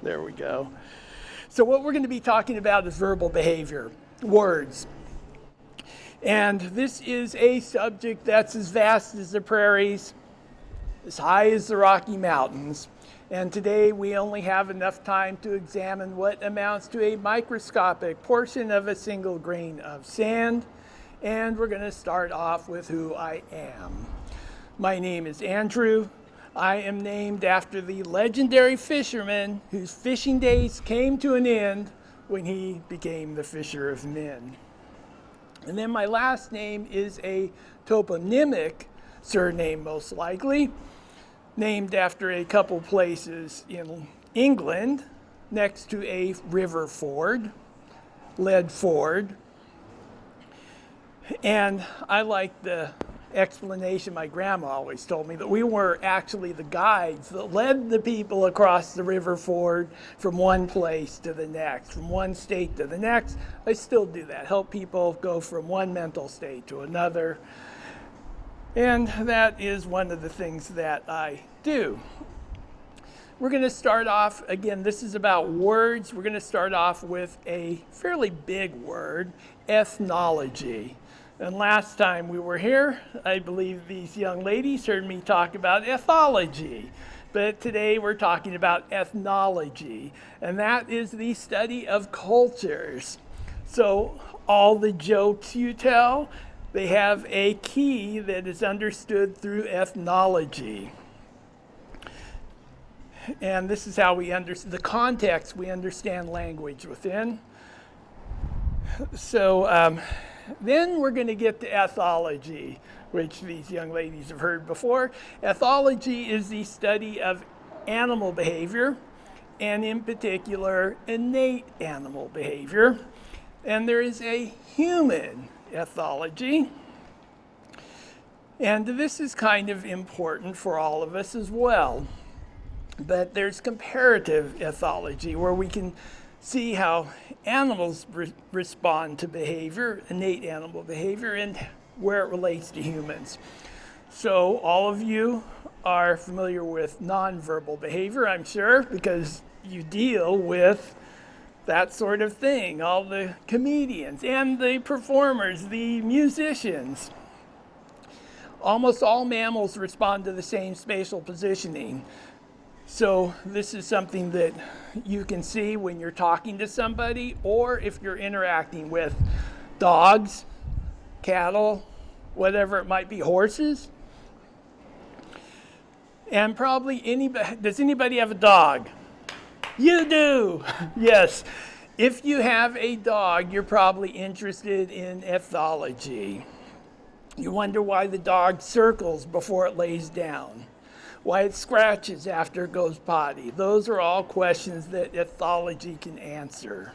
There we go. So what we're going to be talking about is verbal behavior, words. And this is a subject that's as vast as the prairies, as high as the Rocky Mountains. And today we only have enough time to examine what amounts to a microscopic portion of a single grain of sand. And we're going to start off with who I am. My name is Andrew. I am named after the legendary fisherman whose fishing days came to an end when he became the fisher of men. And then my last name is a toponymic surname, most likely, named after a couple places in England next to a river ford, Lead Ford. And I like the explanation my grandma always told me that we were actually the guides that led the people across the river ford from one place to the next, from one state to the next. I still do that, help people go from one mental state to another. And that is one of the things that I do. We're going to start off, again, this is about words. We're going to start off with a fairly big word, ethnology. And last time we were here, I believe these young ladies heard me talk about ethology. But today we're talking about ethnology, and that is the study of cultures. So all the jokes you tell, they have a key that is understood through ethnology. And this is how we understand the context we understand language within. So then we're going to get to ethology, which these young ladies have heard before. Ethology is the study of animal behavior, and in particular, innate animal behavior. And there is a human ethology. And this is kind of important for all of us as well. But there's comparative ethology, where we can see how animals respond to behavior, innate animal behavior, and where it relates to humans. So all of you are familiar with nonverbal behavior, I'm sure, because you deal with that sort of thing. All the comedians and the performers, the musicians. Almost all mammals respond to the same spatial positioning. So this is something that you can see when you're talking to somebody, or if you're interacting with dogs, cattle, whatever it might be, horses. And probably anybody, does anybody have a dog? You do, yes. If you have a dog, you're probably interested in ethology. You wonder why the dog circles before it lays down, why it scratches after it goes potty. Those are all questions that ethology can answer.